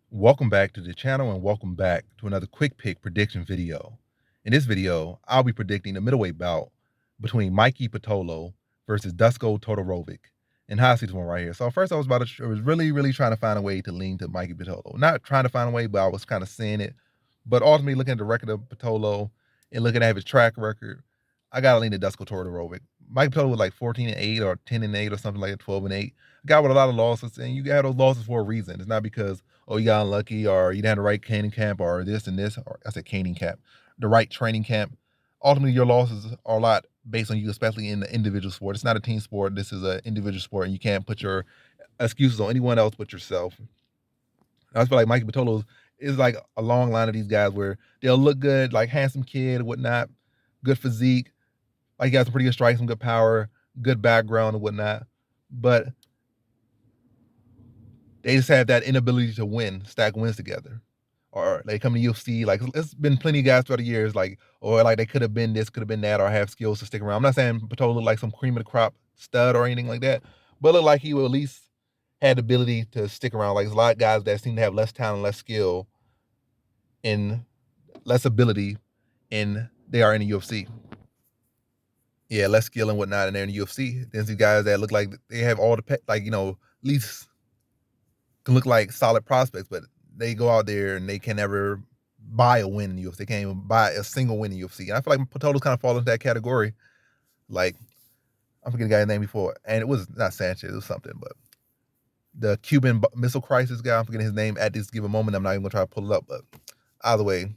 Welcome back to the channel and welcome back to another quick pick prediction video. In this video, I'll be predicting the middleweight bout between Maki Pitolo versus Dusko Todorovic. And how I see this one right here. So first I was really trying to find a way to lean to Maki Pitolo. Not trying to find a way, but I was kind of seeing it. But ultimately looking at the record of Pitolo and looking at his track record, I gotta lean to Dusko Todorovic. Mike Pitolo was like 14-8 or 10-8 or something like that, 12-8. A guy with a lot of losses, and you got those losses for a reason. It's not because you got unlucky or you didn't have the right training camp or this and this, or I said training camp, the right training camp. Ultimately, your losses are a lot based on you, especially in the individual sport. It's not a team sport. This is an individual sport, and you can't put your excuses on anyone else but yourself. I feel like Mikey Pitolo is like a long line of these guys where they'll look good, like handsome kid, whatnot, good physique, like he got some pretty good strikes, some good power, good background and whatnot. But they just have that inability to win, stack wins together. Or they come to UFC, like it's been plenty of guys throughout the years, like, or like they could have been this, could have been that, or have skills to stick around. I'm not saying Pitolo looked like some cream of the crop stud or anything like that, but looked like he would at least had the ability to stick around. Like there's a lot of guys that seem to have less talent, less skill, and less ability, and they are in the UFC. Yeah, less skill and whatnot, and they're in the UFC. There's these guys that look like they have all the at least can look like solid prospects, but they go out there and they can never buy a win in the UFC. They can't even buy a single win in the UFC. And I feel like Pitolo's kind of falls into that category. Like, I'm forgetting the guy's name before, and it was not Sanchez, it was something, but the Cuban Missile Crisis guy, I'm forgetting his name at this given moment. I'm not even gonna try to pull it up, but either way,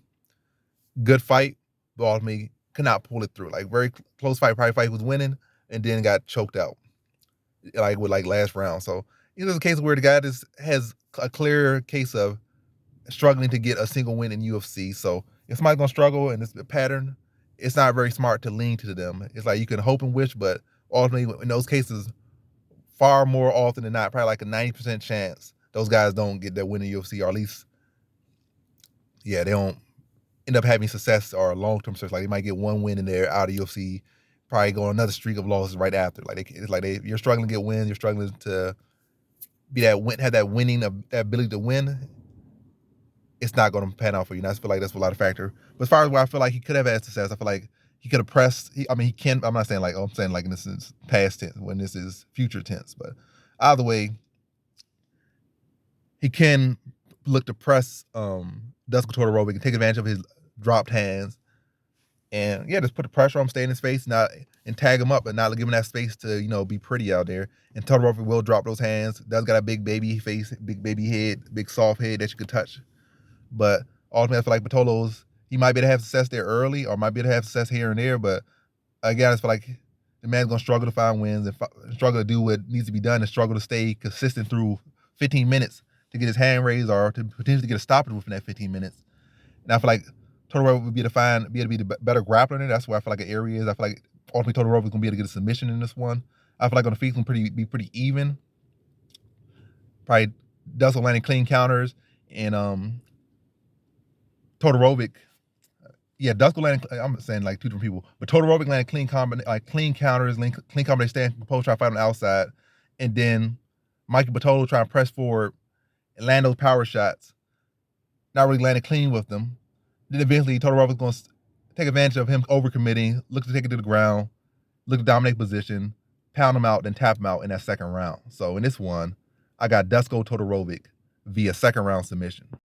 good fight, but ultimately could not pull it through. Like very close fight, probably fight was winning, and then got choked out, like with like last round. So it was a case where the guy just has a clear case of struggling to get a single win in UFC. So if somebody's gonna struggle and it's a pattern, it's not very smart to lean to them. It's like you can hope and wish, but ultimately in those cases, far more often than not, probably like a 90% chance those guys don't get their win in UFC, or at least, yeah, they don't end up having success or long-term success. Like they might get one win in there out of UFC, probably go on another streak of losses right after. Like it's like you're struggling to get wins, you're struggling to be that win, have that winning, that ability to win. It's not going to pan out for you. And I feel like that's a lot of factor. But as far as where I feel like he could have had success, I feel like he could have pressed. He can. I'm not saying like, I'm saying like this is past tense when this is future tense. But either way, he can look to press Dusko Todorovic and take advantage of his dropped hands, and yeah, just put the pressure on him, stay in his face, and tag him up, and not give him that space to be pretty out there. And Todorovic will drop those hands. Does got a big baby face, big baby head, big soft head that you could touch. But ultimately, I feel like Pitolo's, he might be able to have success there early, or might be able to have success here and there. But again, I feel like the man's gonna struggle to find wins and struggle to do what needs to be done, and struggle to stay consistent through 15 minutes to get his hand raised or to potentially get a stoppage within that 15 minutes. And I feel like Todorovic would be able to be the better grappler in it. That's where I feel like the area is. I feel like ultimately Todorovic is gonna be able to get a submission in this one. I feel like on the feet gonna be pretty even. Probably Dusko landing clean counters, and Todorovic, yeah, Dusko landing. I'm saying like two different people, but Todorovic landing clean counters, clean combination, stand composed, try to fight on the outside, and then Maki Pitolo trying to press forward and land those power shots, not really landing clean with them. Then eventually Todorovic's going to take advantage of him overcommitting, look to take it to the ground, look to dominate position, pound him out, then tap him out in that second round. So in this one, I got Dusko Todorovic via second round submission.